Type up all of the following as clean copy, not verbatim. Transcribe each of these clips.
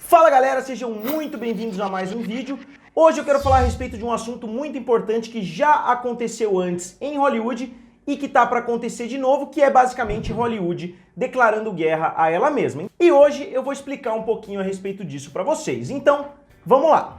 Fala galera, sejam muito bem-vindos a mais um vídeo. Hoje eu quero falar a respeito de um assunto muito importante que já aconteceu antes em Hollywood e que tá para acontecer de novo, que é basicamente Hollywood declarando guerra a ela mesma. E hoje eu vou explicar um pouquinho a respeito disso para vocês. Então, vamos lá!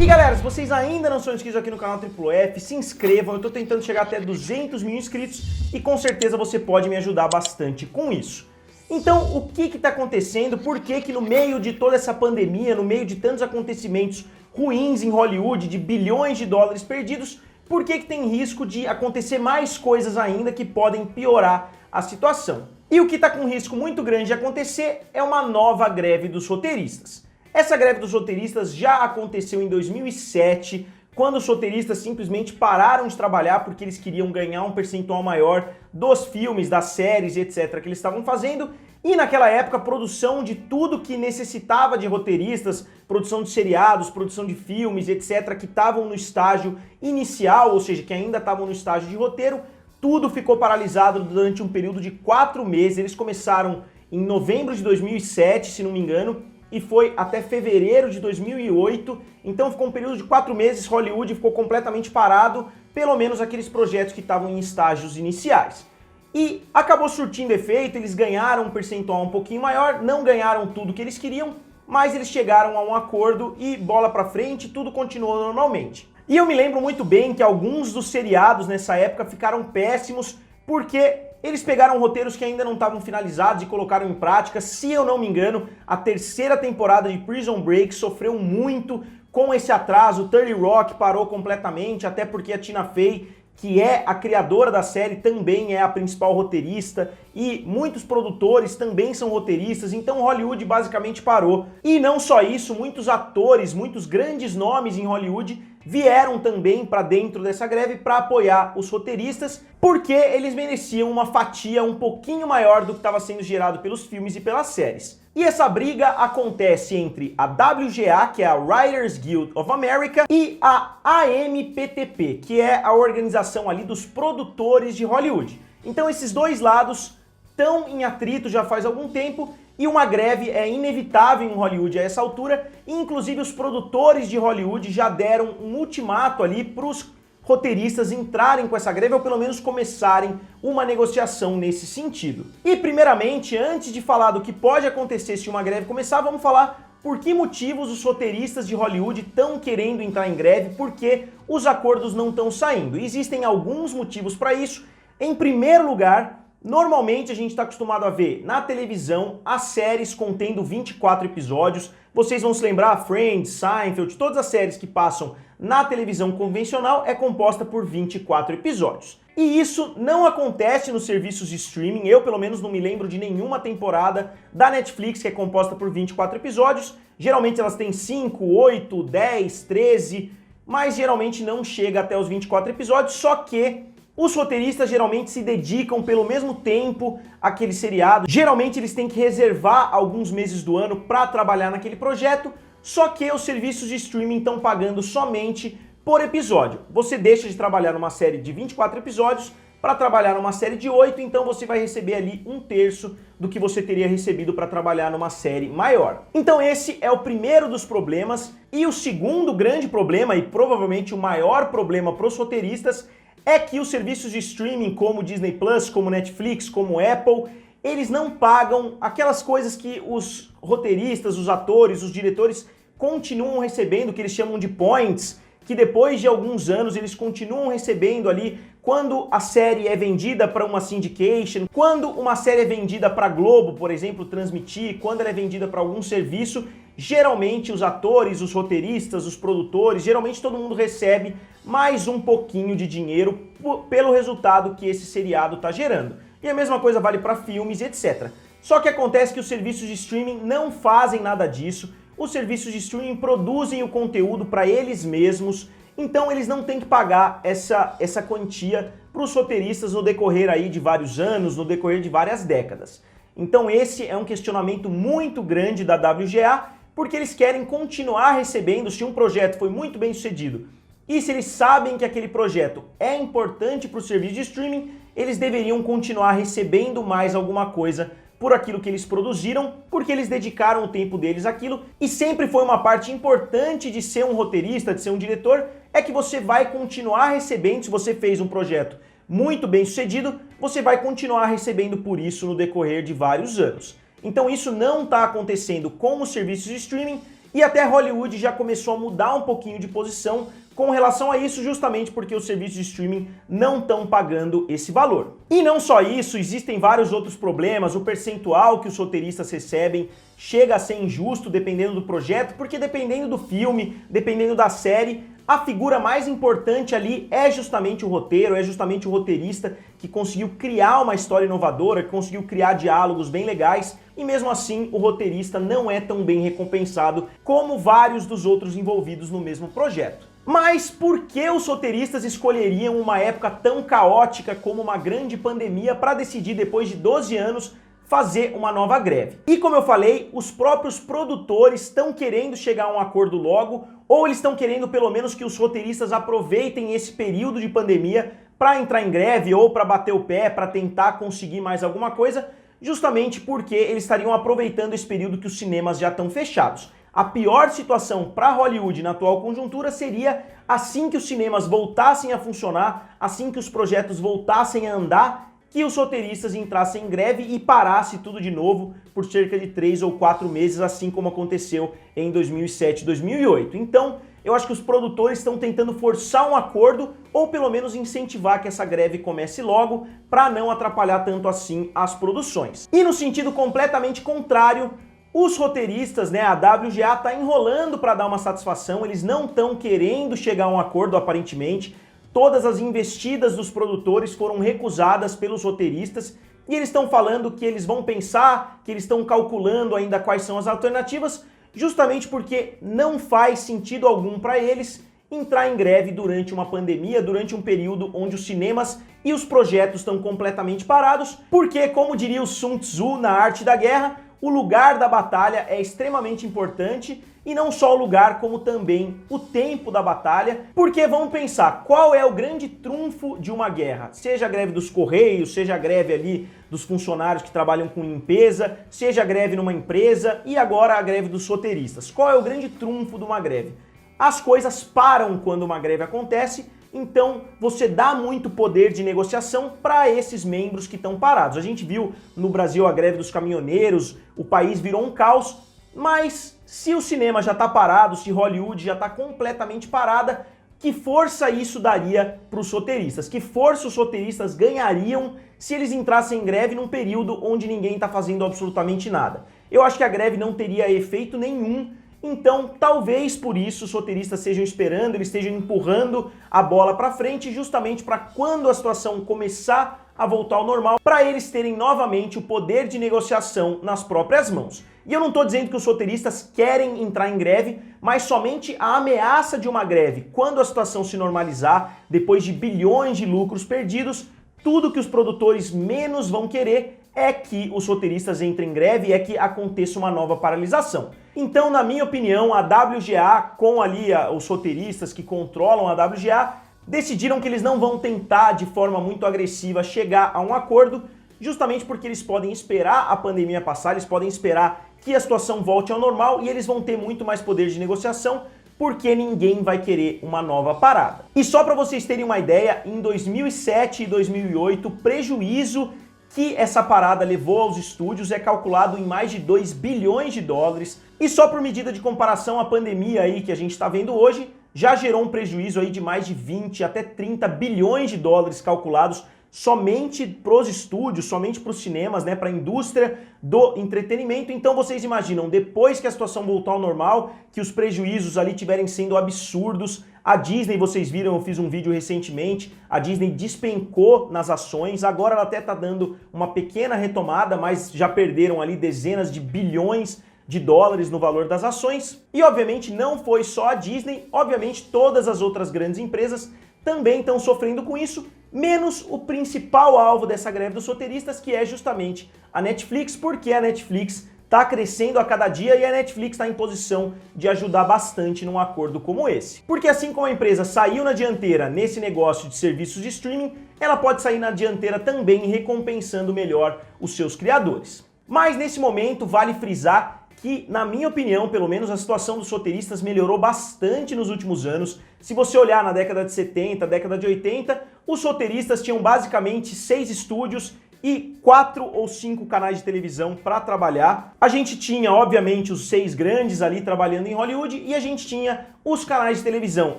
E galera, se vocês ainda não são inscritos aqui no canal Triplo F, se inscrevam, eu tô tentando chegar até 200 mil inscritos e com certeza você pode me ajudar bastante com isso. Então, o que tá acontecendo? Por que que no meio de toda essa pandemia, no meio de tantos acontecimentos ruins em Hollywood, de bilhões de dólares perdidos, por que que tem risco de acontecer mais coisas ainda que podem piorar a situação? E o que tá com risco muito grande de acontecer é uma nova greve dos roteiristas. Essa greve dos roteiristas já aconteceu em 2007, quando os roteiristas simplesmente pararam de trabalhar porque eles queriam ganhar um percentual maior dos filmes, das séries, etc. que eles estavam fazendo. E naquela época a produção de tudo que necessitava de roteiristas, produção de seriados, produção de filmes, etc. que estavam no estágio inicial, ou seja, que ainda estavam no estágio de roteiro, tudo ficou paralisado durante um período de 4 meses. Eles começaram em novembro de 2007, se não me engano, e foi até fevereiro de 2008, então ficou um período de 4 meses, Hollywood ficou completamente parado, pelo menos aqueles projetos que estavam em estágios iniciais. E acabou surtindo efeito, eles ganharam um percentual um pouquinho maior, não ganharam tudo que eles queriam, mas eles chegaram a um acordo e bola pra frente, tudo continuou normalmente. E eu me lembro muito bem que alguns dos seriados nessa época ficaram péssimos, porque eles pegaram roteiros que ainda não estavam finalizados e colocaram em prática. Se eu não me engano, a terceira temporada de Prison Break sofreu muito com esse atraso. 30 Rock parou completamente, até porque a Tina Fey, que é a criadora da série, também é a principal roteirista, e muitos produtores também são roteiristas, então Hollywood basicamente parou. E não só isso, muitos atores, muitos grandes nomes em Hollywood vieram também para dentro dessa greve para apoiar os roteiristas, porque eles mereciam uma fatia um pouquinho maior do que estava sendo gerado pelos filmes e pelas séries. E essa briga acontece entre a WGA, que é a Writers Guild of America, e a AMPTP, que é a organização ali dos produtores de Hollywood. Então esses dois lados estão em atrito já faz algum tempo, e uma greve é inevitável em Hollywood a essa altura, e inclusive os produtores de Hollywood já deram um ultimato ali para os roteiristas entrarem com essa greve, ou pelo menos começarem uma negociação nesse sentido. E primeiramente, antes de falar do que pode acontecer se uma greve começar, vamos falar por que motivos os roteiristas de Hollywood estão querendo entrar em greve, porque os acordos não estão saindo. E existem alguns motivos para isso. Em primeiro lugar, normalmente a gente está acostumado a ver na televisão as séries contendo 24 episódios. Vocês vão se lembrar, Friends, Seinfeld, todas as séries que passam na televisão convencional é composta por 24 episódios. E isso não acontece nos serviços de streaming. Eu pelo menos não me lembro de nenhuma temporada da Netflix que é composta por 24 episódios. Geralmente elas têm 5, 8, 10, 13, mas geralmente não chega até os 24 episódios, só que os roteiristas geralmente se dedicam pelo mesmo tempo àquele seriado. Geralmente eles têm que reservar alguns meses do ano para trabalhar naquele projeto, só que os serviços de streaming estão pagando somente por episódio. Você deixa de trabalhar numa série de 24 episódios para trabalhar numa série de 8, então você vai receber ali 1/3 do que você teria recebido para trabalhar numa série maior. Então esse é o primeiro dos problemas. E o segundo grande problema, e provavelmente o maior problema para os roteiristas, é que os serviços de streaming como Disney Plus, como Netflix, como Apple, eles não pagam aquelas coisas que os roteiristas, os atores, os diretores continuam recebendo, que eles chamam de points, que depois de alguns anos eles continuam recebendo ali quando a série é vendida para uma syndication, quando uma série é vendida para a Globo, por exemplo, transmitir, quando ela é vendida para algum serviço. Geralmente os atores, os roteiristas, os produtores, geralmente todo mundo recebe mais um pouquinho de dinheiro pelo resultado que esse seriado está gerando. E a mesma coisa vale para filmes e etc. Só que acontece que os serviços de streaming não fazem nada disso. Os serviços de streaming produzem o conteúdo para eles mesmos, então eles não têm que pagar essa quantia para os roteiristas no decorrer aí de vários anos, no decorrer de várias décadas. Então esse é um questionamento muito grande da WGA, porque eles querem continuar recebendo se um projeto foi muito bem sucedido e se eles sabem que aquele projeto é importante para o serviço de streaming, eles deveriam continuar recebendo mais alguma coisa por aquilo que eles produziram, porque eles dedicaram o tempo deles àquilo, e sempre foi uma parte importante de ser um roteirista, de ser um diretor, é que você vai continuar recebendo, se você fez um projeto muito bem sucedido, você vai continuar recebendo por isso no decorrer de vários anos. Então isso não está acontecendo com os serviços de streaming, e até Hollywood já começou a mudar um pouquinho de posição com relação a isso, justamente porque os serviços de streaming não estão pagando esse valor. E não só isso, existem vários outros problemas, o percentual que os roteiristas recebem chega a ser injusto dependendo do projeto, porque dependendo do filme, dependendo da série, a figura mais importante ali é justamente o roteiro, é justamente o roteirista que conseguiu criar uma história inovadora, que conseguiu criar diálogos bem legais, e mesmo assim o roteirista não é tão bem recompensado como vários dos outros envolvidos no mesmo projeto. Mas por que os roteiristas escolheriam uma época tão caótica como uma grande pandemia para decidir, depois de 12 anos, fazer uma nova greve? E como eu falei, os próprios produtores estão querendo chegar a um acordo logo, ou eles estão querendo pelo menos que os roteiristas aproveitem esse período de pandemia para entrar em greve ou para bater o pé, para tentar conseguir mais alguma coisa, justamente porque eles estariam aproveitando esse período que os cinemas já estão fechados. A pior situação para Hollywood na atual conjuntura seria assim que os cinemas voltassem a funcionar, assim que os projetos voltassem a andar, que os roteiristas entrassem em greve e parasse tudo de novo por cerca de 3 ou 4 meses, assim como aconteceu em 2007 e 2008. Então, eu acho que os produtores estão tentando forçar um acordo ou pelo menos incentivar que essa greve comece logo para não atrapalhar tanto assim as produções. E no sentido completamente contrário, os roteiristas, a WGA está enrolando para dar uma satisfação, eles não estão querendo chegar a um acordo aparentemente. Todas as investidas dos produtores foram recusadas pelos roteiristas e eles estão falando que eles vão pensar, que eles estão calculando ainda quais são as alternativas, justamente porque não faz sentido algum para eles entrar em greve durante uma pandemia, durante um período onde os cinemas e os projetos estão completamente parados, porque, como diria o Sun Tzu na Arte da Guerra, o lugar da batalha é extremamente importante, e não só o lugar, como também o tempo da batalha, porque vamos pensar, qual é o grande trunfo de uma guerra? Seja a greve dos Correios, seja a greve ali dos funcionários que trabalham com limpeza, seja a greve numa empresa e agora a greve dos roteiristas. Qual é o grande trunfo de uma greve? As coisas param quando uma greve acontece, então você dá muito poder de negociação para esses membros que estão parados. A gente viu no Brasil a greve dos caminhoneiros, o país virou um caos, mas se o cinema já está parado, se Hollywood já está completamente parada, que força isso daria para os roteiristas? Que força os roteiristas ganhariam se eles entrassem em greve num período onde ninguém está fazendo absolutamente nada? Eu acho que a greve não teria efeito nenhum. Então, talvez por isso os roteiristas estejam esperando, eles estejam empurrando a bola para frente, justamente para quando a situação começar a voltar ao normal, para eles terem novamente o poder de negociação nas próprias mãos. E eu não estou dizendo que os roteiristas querem entrar em greve, mas somente a ameaça de uma greve, quando a situação se normalizar, depois de bilhões de lucros perdidos, tudo que os produtores menos vão querer é que os roteiristas entrem em greve e é que aconteça uma nova paralisação. Então, na minha opinião, a WGA, com ali os roteiristas que controlam a WGA, decidiram que eles não vão tentar de forma muito agressiva chegar a um acordo, justamente porque eles podem esperar a pandemia passar, eles podem esperar que a situação volte ao normal e eles vão ter muito mais poder de negociação, porque ninguém vai querer uma nova parada. E só para vocês terem uma ideia, em 2007 e 2008, o prejuízo que essa parada levou aos estúdios é calculado em mais de 2 bilhões de dólares, e só por medida de comparação, a pandemia aí que a gente está vendo hoje já gerou um prejuízo aí de mais de 20 até 30 bilhões de dólares calculados somente para os estúdios, somente para os cinemas, para a indústria do entretenimento. Então vocês imaginam, depois que a situação voltar ao normal, que os prejuízos ali tiverem sendo absurdos, a Disney, vocês viram, eu fiz um vídeo recentemente, a Disney despencou nas ações, agora ela até está dando uma pequena retomada, mas já perderam ali dezenas de bilhões de dólares no valor das ações. E obviamente não foi só a Disney, obviamente todas as outras grandes empresas também estão sofrendo com isso, menos o principal alvo dessa greve dos roteiristas, que é justamente a Netflix, porque a Netflix está crescendo a cada dia e a Netflix está em posição de ajudar bastante num acordo como esse. Porque assim como a empresa saiu na dianteira nesse negócio de serviços de streaming, ela pode sair na dianteira também, recompensando melhor os seus criadores. Mas nesse momento vale frisar que, na minha opinião, pelo menos a situação dos roteiristas melhorou bastante nos últimos anos. Se você olhar na década de 70, década de 80, os roteiristas tinham basicamente 6 estúdios e 4 ou 5 canais de televisão para trabalhar. A gente tinha, obviamente, os 6 grandes ali trabalhando em Hollywood e a gente tinha os canais de televisão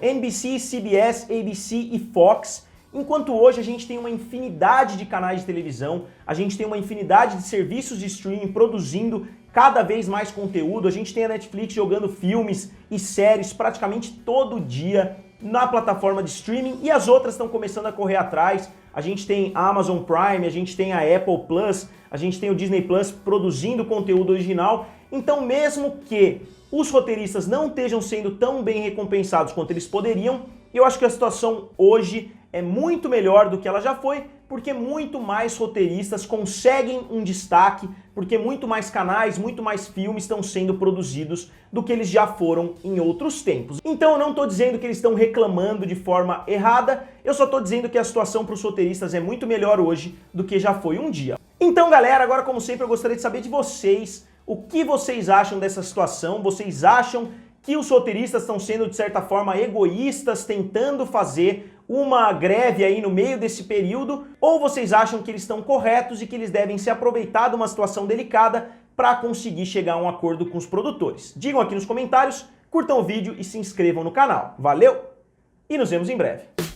NBC, CBS, ABC e Fox. Enquanto hoje a gente tem uma infinidade de canais de televisão, a gente tem uma infinidade de serviços de streaming produzindo cada vez mais conteúdo, a gente tem a Netflix jogando filmes e séries praticamente todo dia na plataforma de streaming e as outras estão começando a correr atrás. A gente tem a Amazon Prime, a gente tem a Apple Plus, a gente tem o Disney Plus produzindo conteúdo original. Então, mesmo que os roteiristas não estejam sendo tão bem recompensados quanto eles poderiam, eu acho que a situação hoje é muito melhor do que ela já foi, porque muito mais roteiristas conseguem um destaque, porque muito mais canais, muito mais filmes estão sendo produzidos do que eles já foram em outros tempos. Então eu não estou dizendo que eles estão reclamando de forma errada, eu só estou dizendo que a situação para os roteiristas é muito melhor hoje do que já foi um dia. Então galera, agora como sempre eu gostaria de saber de vocês, o que vocês acham dessa situação? Vocês acham que os roteiristas estão sendo de certa forma egoístas, tentando fazer uma greve aí no meio desse período, ou vocês acham que eles estão corretos e que eles devem se aproveitar de uma situação delicada para conseguir chegar a um acordo com os produtores? Digam aqui nos comentários, curtam o vídeo e se inscrevam no canal. Valeu e nos vemos em breve!